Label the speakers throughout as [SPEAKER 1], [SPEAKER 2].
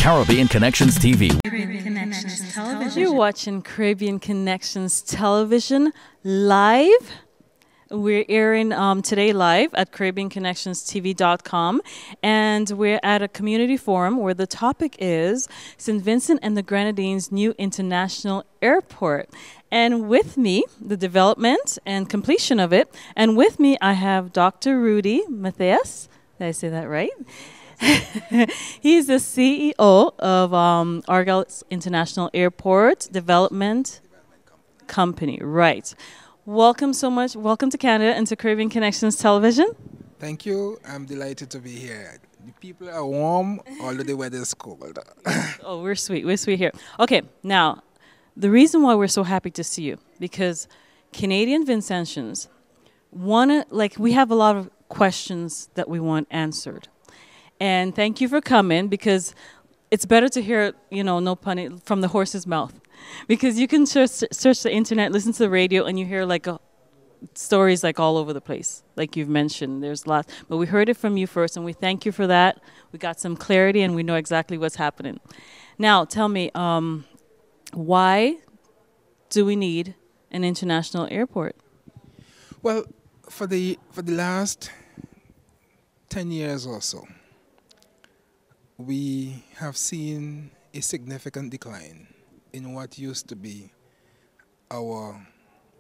[SPEAKER 1] Caribbean Connections TV.
[SPEAKER 2] Caribbean Connections Television.
[SPEAKER 3] You're watching Caribbean Connections Television live. We're airing today live at CaribbeanConnectionsTV.com, and we're at a community forum where the topic is St. Vincent and the Grenadines' new international airport. And with me, the development and completion of it. And with me, I have Dr. Rudy Matthias. Did I say that right? He's the CEO of Argyle International Airport Development Company. Right. Welcome so much. Welcome to Canada and to Caribbean Connections Television.
[SPEAKER 4] Thank you. I'm delighted to be here. The people are warm, although the weather is cold.
[SPEAKER 3] Oh, we're sweet. We're sweet here. Okay, now, the reason why we're so happy to see you, because Canadian Vincentians we have a lot of questions that we want answered. And thank you for coming, because it's better to hear, no pun, from the horse's mouth. Because you can search the internet, listen to the radio, and you hear stories all over the place, like you've mentioned. There's lots, but we heard it from you first, and we thank you for that. We got some clarity, and we know exactly what's happening. Now, tell me, why do we need an international airport?
[SPEAKER 4] Well, for the last 10 years or so, we have seen a significant decline in what used to be our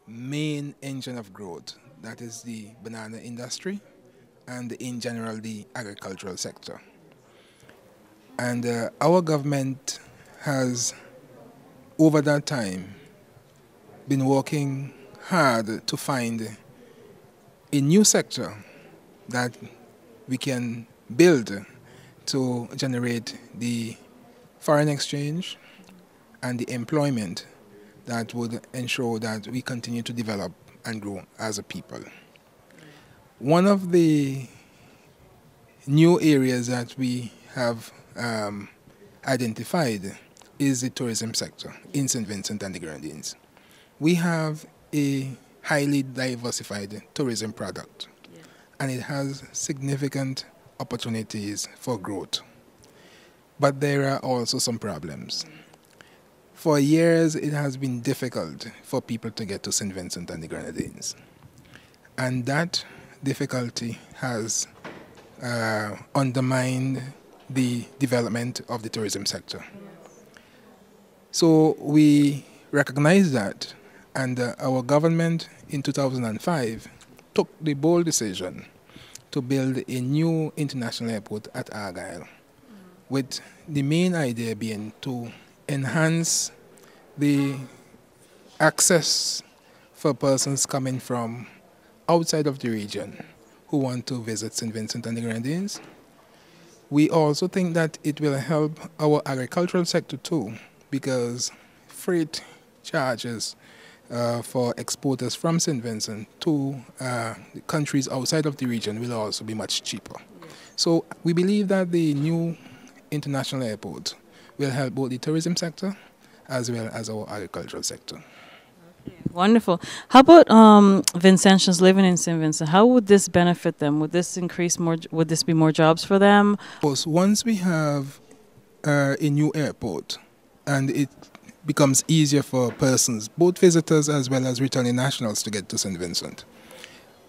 [SPEAKER 4] main engine of growth, that is the banana industry and in general the agricultural sector. And our government has, over that time, been working hard to find a new sector that we can build to generate the foreign exchange and the employment that would ensure that we continue to develop and grow as a people. One of the new areas that we have identified is the tourism sector in St. Vincent and the Grenadines. We have a highly diversified tourism product, and it has significant opportunities for growth. But there are also some problems. For years, it has been difficult for people to get to St. Vincent and the Grenadines. And that difficulty has undermined the development of the tourism sector. So we recognize that, and our government in 2005 took the bold decision to build a new international airport at Argyle, with the main idea being to enhance the access for persons coming from outside of the region who want to visit St. Vincent and the Grenadines. We also think that it will help our agricultural sector too, because freight charges for exporters from St. Vincent to the countries outside of the region will also be much cheaper. So we believe that the new international airport will help both the tourism sector as well as our agricultural sector.
[SPEAKER 3] Okay, wonderful. How about Vincentians living in St. Vincent? How would this benefit them? Would this increase more? Would this be more jobs for them?
[SPEAKER 4] Once we have a new airport, and it becomes easier for persons, both visitors as well as returning nationals, to get to St. Vincent,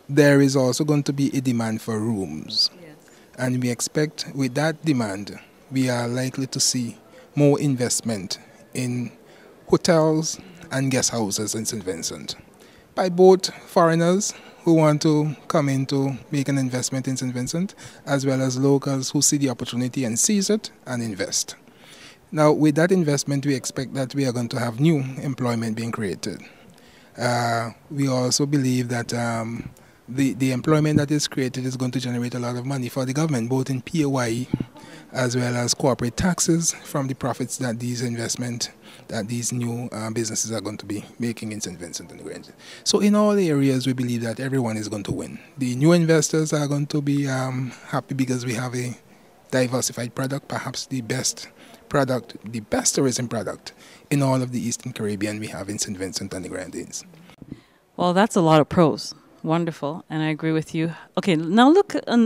[SPEAKER 4] there is also going to be a demand for rooms. Yes. And we expect with that demand, we are likely to see more investment in hotels and guest houses in St. Vincent by both foreigners who want to come in to make an investment in St. Vincent, as well as locals who see the opportunity and seize it and invest. Now, with that investment, we expect that we are going to have new employment being created. We also believe that the employment that is created is going to generate a lot of money for the government, both in PAYE as well as corporate taxes from the profits that these new businesses are going to be making in St. Vincent and the Grenadines. So in all areas, we believe that everyone is going to win. The new investors are going to be happy because we have a diversified product, perhaps the best product, the best tourism product in all of the Eastern Caribbean we have in St. Vincent and the Grenadines.
[SPEAKER 3] Well, that's a lot of pros. Wonderful, and I agree with you. Okay, now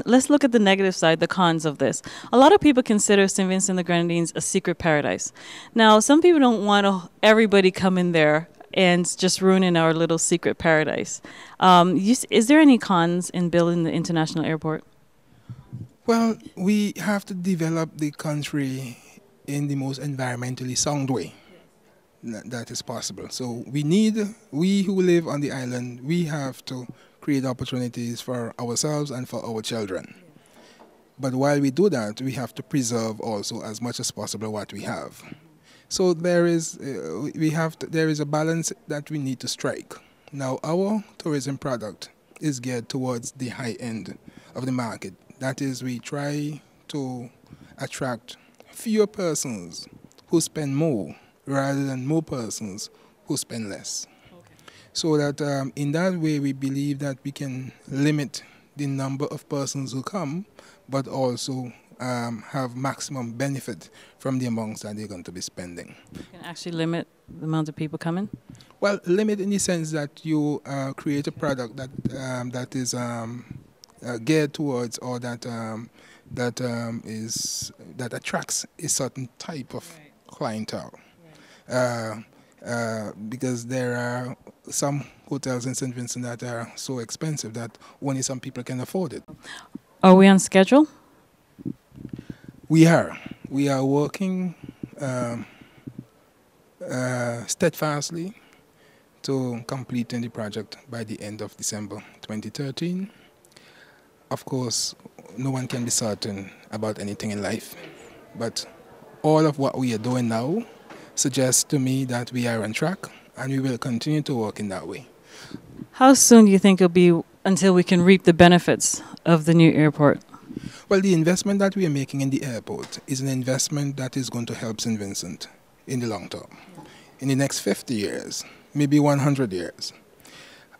[SPEAKER 3] let's look at the negative side, the cons of this. A lot of people consider St. Vincent and the Grenadines a secret paradise. Now, some people don't want everybody come in there and just ruining our little secret paradise. Is there any cons in building the international airport?
[SPEAKER 4] Well, we have to develop the country in the most environmentally sound way that is possible. So we who live on the island, we have to create opportunities for ourselves and for our children. But while we do that, we have to preserve also as much as possible what we have. So there is a balance that we need to strike. Now, our tourism product is geared towards the high end of the market. That is, we try to attract fewer persons who spend more rather than more persons who spend less. Okay. So that in that way we believe that we can limit the number of persons who come, but also have maximum benefit from the amounts that they're going to be spending.
[SPEAKER 3] You can actually limit the amount of people coming?
[SPEAKER 4] Well, limit in the sense that you create a product that is geared towards, or that attracts a certain type of clientele. Because there are some hotels in St. Vincent that are so expensive that only some people can afford it.
[SPEAKER 3] Are we on schedule?
[SPEAKER 4] We are working steadfastly to completing the project by the end of December 2013. Of course, no one can be certain about anything in life, but all of what we are doing now suggests to me that we are on track, and we will continue to work in that way.
[SPEAKER 3] How soon do you think it'll be until we can reap the benefits of the new airport?
[SPEAKER 4] Well, the investment that we are making in the airport is an investment that is going to help St. Vincent in the long term. In the next 50 years, maybe 100 years.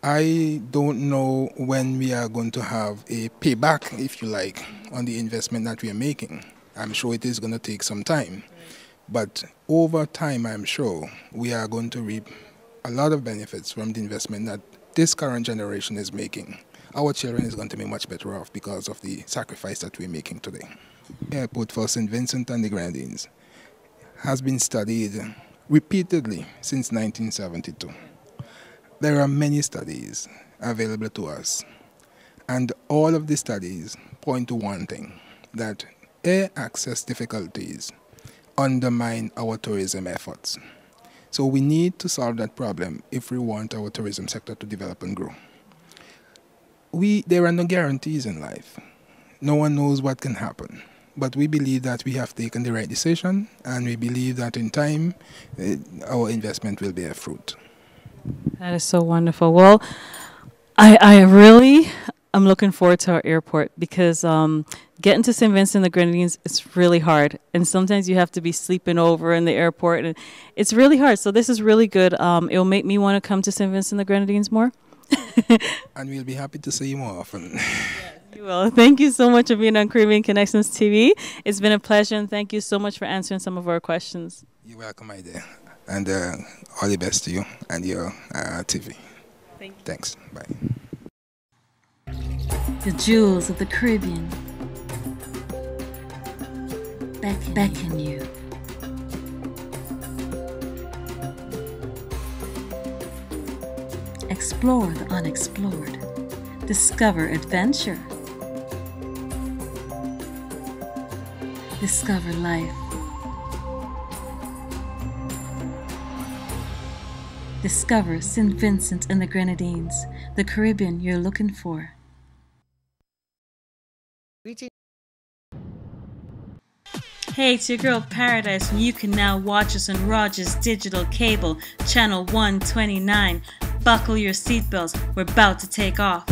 [SPEAKER 4] I don't know when we are going to have a payback, if you like, on the investment that we are making. I'm sure it is going to take some time. But over time, I'm sure we are going to reap a lot of benefits from the investment that this current generation is making. Our children is going to be much better off because of the sacrifice that we're making today. Airport for St. Vincent and the Grenadines has been studied repeatedly since 1972. There are many studies available to us, and all of the studies point to one thing, that air access difficulties undermine our tourism efforts. So we need to solve that problem if we want our tourism sector to develop and grow. There are no guarantees in life. No one knows what can happen. But we believe that we have taken the right decision, and we believe that in time, our investment will bear fruit.
[SPEAKER 3] That is so wonderful. Well, I really am looking forward to our airport, because getting to St. Vincent and the Grenadines is really hard. And sometimes you have to be sleeping over in the airport, and it's really hard. So this is really good. It will make me want to come to St. Vincent and the Grenadines more.
[SPEAKER 4] And we'll be happy to see you more often.
[SPEAKER 3] Yes, you will. Thank you so much for being on Caribbean Connections TV. It's been a pleasure, and thank you so much for answering some of our questions.
[SPEAKER 4] You're welcome, my dear. And all the best to you and your TV.
[SPEAKER 3] Thank you.
[SPEAKER 4] Thanks. Bye.
[SPEAKER 2] The jewels of the Caribbean beckon you. Explore the unexplored. Discover adventure. Discover life. Discover St. Vincent and the Grenadines, the Caribbean you're looking for. Hey, it's your girl Paradise, and you can now watch us on Rogers Digital Cable, channel 129. Buckle your seatbelts, we're about to take off.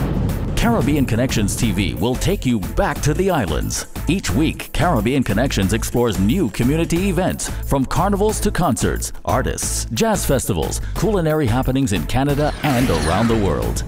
[SPEAKER 1] Caribbean Connections TV will take you back to the islands. Each week, Caribbean Connections explores new community events, from carnivals to concerts, artists, jazz festivals, culinary happenings in Canada and around the world.